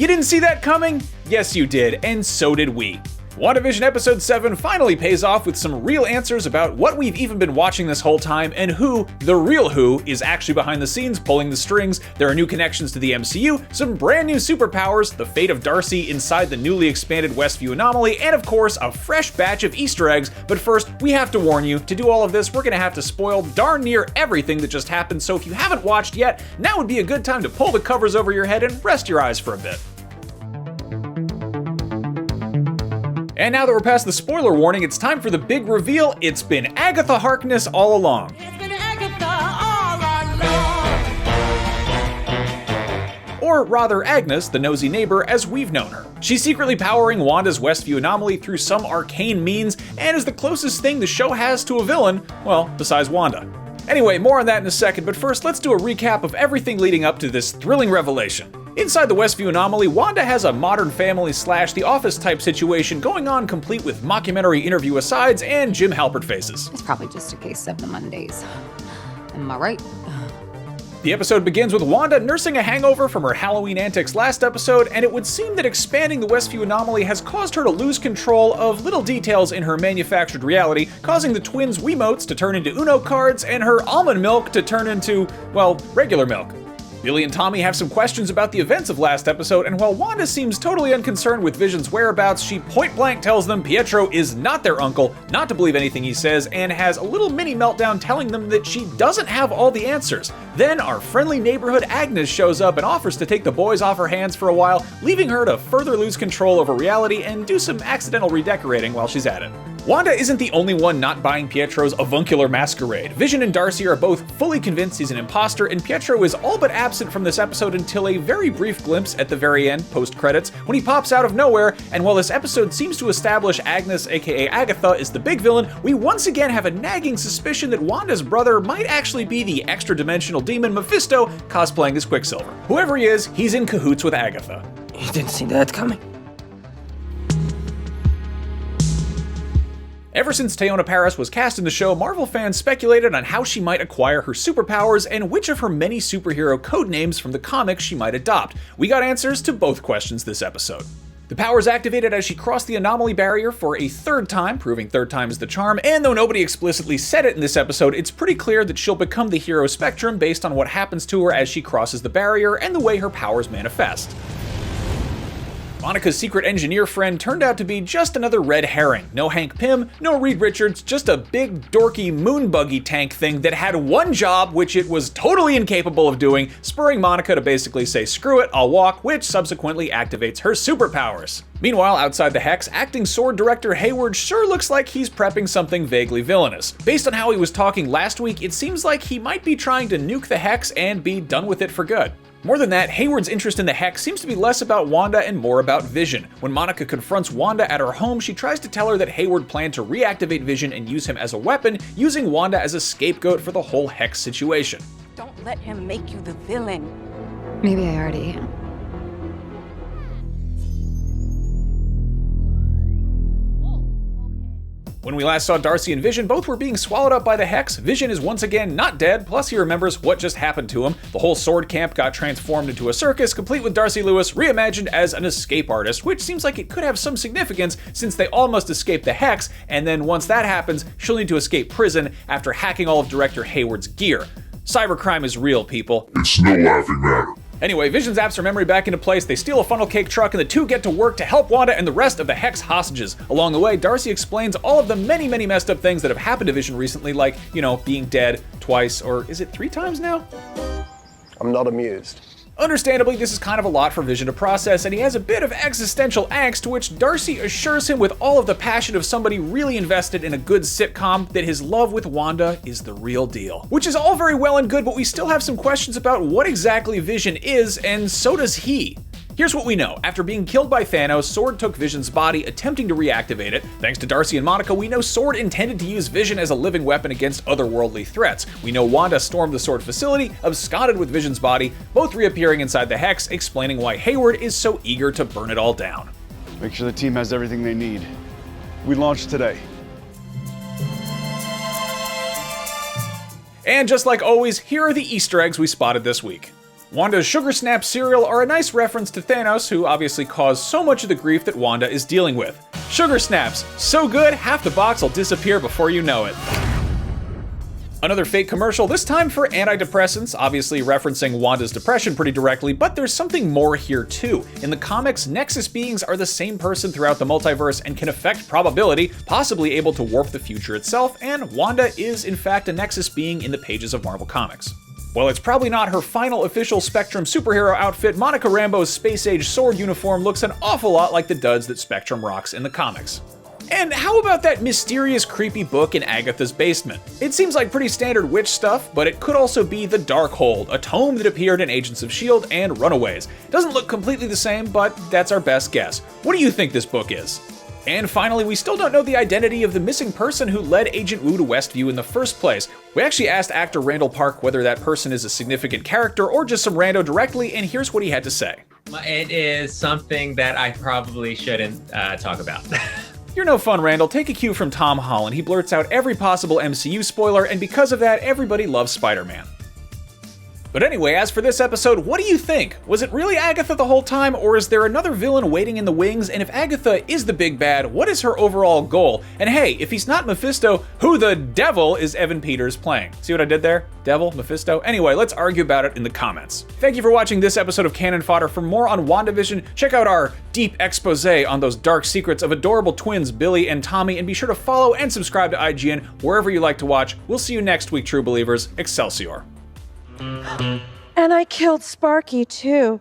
You didn't see that coming? Yes, you did, and so did we. WandaVision Episode 7 finally pays off with some real answers about what we've even been watching this whole time and who, the real who, is actually behind the scenes pulling the strings. There are new connections to the MCU, some brand new superpowers, the fate of Darcy inside the newly expanded Westview anomaly, and of course, a fresh batch of Easter eggs. But first, we have to warn you, to do all of this, we're gonna have to spoil darn near everything that just happened, so if you haven't watched yet, now would be a good time to pull the covers over your head and rest your eyes for a bit. And now that we're past the spoiler warning, it's time for the big reveal. It's been Agatha Harkness all along. It's been Agatha all along. Or rather, Agnes, the nosy neighbor, as we've known her. She's secretly powering Wanda's Westview anomaly through some arcane means, and is the closest thing the show has to a villain, well, besides Wanda. Anyway, more on that in a second, but first let's do a recap of everything leading up to this thrilling revelation. Inside the Westview anomaly, Wanda has a Modern Family / The Office type situation going on, complete with mockumentary interview asides and Jim Halpert faces. It's probably just a case of the Mondays. Am I right? The episode begins with Wanda nursing a hangover from her Halloween antics last episode, and it would seem that expanding the Westview anomaly has caused her to lose control of little details in her manufactured reality, causing the twins' Wiimotes to turn into Uno cards and her almond milk to turn into, well, regular milk. Billy and Tommy have some questions about the events of last episode, and while Wanda seems totally unconcerned with Vision's whereabouts, she point-blank tells them Pietro is not their uncle, not to believe anything he says, and has a little mini meltdown telling them that she doesn't have all the answers. Then our friendly neighborhood Agnes shows up and offers to take the boys off her hands for a while, leaving her to further lose control over reality and do some accidental redecorating while she's at it. Wanda isn't the only one not buying Pietro's avuncular masquerade. Vision and Darcy are both fully convinced he's an imposter, and Pietro is all but absent from this episode until a very brief glimpse at the very end, post-credits, when he pops out of nowhere. And while this episode seems to establish Agnes, aka Agatha, is the big villain, we once again have a nagging suspicion that Wanda's brother might actually be the extra-dimensional demon Mephisto cosplaying as Quicksilver. Whoever he is, he's in cahoots with Agatha. You didn't see that coming. Ever since Teyonah Parris was cast in the show, Marvel fans speculated on how she might acquire her superpowers and which of her many superhero codenames from the comics she might adopt. We got answers to both questions this episode. The powers activated as she crossed the anomaly barrier for a third time, proving third time is the charm, and though nobody explicitly said it in this episode, it's pretty clear that she'll become the hero Spectrum based on what happens to her as she crosses the barrier and the way her powers manifest. Monica's secret engineer friend turned out to be just another red herring. No Hank Pym, no Reed Richards, just a big dorky moon buggy tank thing that had one job, which it was totally incapable of doing, spurring Monica to basically say screw it, I'll walk, which subsequently activates her superpowers. Meanwhile, outside the Hex, acting sword director Hayward sure looks like he's prepping something vaguely villainous. Based on how he was talking last week, it seems like he might be trying to nuke the Hex and be done with it for good. More than that, Hayward's interest in the Hex seems to be less about Wanda and more about Vision. When Monica confronts Wanda at her home, she tries to tell her that Hayward planned to reactivate Vision and use him as a weapon, using Wanda as a scapegoat for the whole Hex situation. Don't let him make you the villain. Maybe I already am. When we last saw Darcy and Vision, both were being swallowed up by the Hex. Vision is once again not dead, plus he remembers what just happened to him. The whole sword camp got transformed into a circus, complete with Darcy Lewis reimagined as an escape artist, which seems like it could have some significance since they all must escape the Hex, and then once that happens, she'll need to escape prison after hacking all of director Hayward's gear. Cybercrime is real, people. It's no laughing matter. Anyway, Vision zaps her memory back into place, they steal a funnel cake truck, and the two get to work to help Wanda and the rest of the Hex hostages. Along the way, Darcy explains all of the many messed up things that have happened to Vision recently, like, being dead twice, or is it 3 times now? I'm not amused. Understandably, this is kind of a lot for Vision to process, and he has a bit of existential angst, to which Darcy assures him with all of the passion of somebody really invested in a good sitcom that his love with Wanda is the real deal. Which is all very well and good, but we still have some questions about what exactly Vision is, and so does he. Here's what we know. After being killed by Thanos, Sword took Vision's body, attempting to reactivate it. Thanks to Darcy and Monica, we know Sword intended to use Vision as a living weapon against otherworldly threats. We know Wanda stormed the Sword facility, absconded with Vision's body, both reappearing inside the Hex, explaining why Hayward is so eager to burn it all down. Make sure the team has everything they need. We launch today. And just like always, here are the Easter eggs we spotted this week. Wanda's Sugar Snap cereal are a nice reference to Thanos, who obviously caused so much of the grief that Wanda is dealing with. Sugar Snaps, so good, half the box will disappear before you know it. Another fake commercial, this time for antidepressants, obviously referencing Wanda's depression pretty directly, but there's something more here too. In the comics, Nexus beings are the same person throughout the multiverse and can affect probability, possibly able to warp the future itself, and Wanda is in fact a Nexus being in the pages of Marvel Comics. While it's probably not her final official Spectrum superhero outfit, Monica Rambeau's space-age sword uniform looks an awful lot like the duds that Spectrum rocks in the comics. And how about that mysterious, creepy book in Agatha's basement? It seems like pretty standard witch stuff, but it could also be The Darkhold, a tome that appeared in Agents of S.H.I.E.L.D. and Runaways. Doesn't look completely the same, but that's our best guess. What do you think this book is? And finally, we still don't know the identity of the missing person who led Agent Wu to Westview in the first place. We actually asked actor Randall Park whether that person is a significant character or just some rando directly, and here's what he had to say. It is something that I probably shouldn't talk about. You're no fun, Randall. Take a cue from Tom Holland. He blurts out every possible MCU spoiler, and because of that, everybody loves Spider-Man. But anyway, as for this episode, what do you think? Was it really Agatha the whole time, or is there another villain waiting in the wings? And if Agatha is the big bad, what is her overall goal? And hey, if he's not Mephisto, who the devil is Evan Peters playing? See what I did there? Devil? Mephisto? Anyway, let's argue about it in the comments. Thank you for watching this episode of Canon Fodder. For more on WandaVision, check out our deep expose on those dark secrets of adorable twins Billy and Tommy, and be sure to follow and subscribe to IGN wherever you like to watch. We'll see you next week, true believers. Excelsior. And I killed Sparky, too.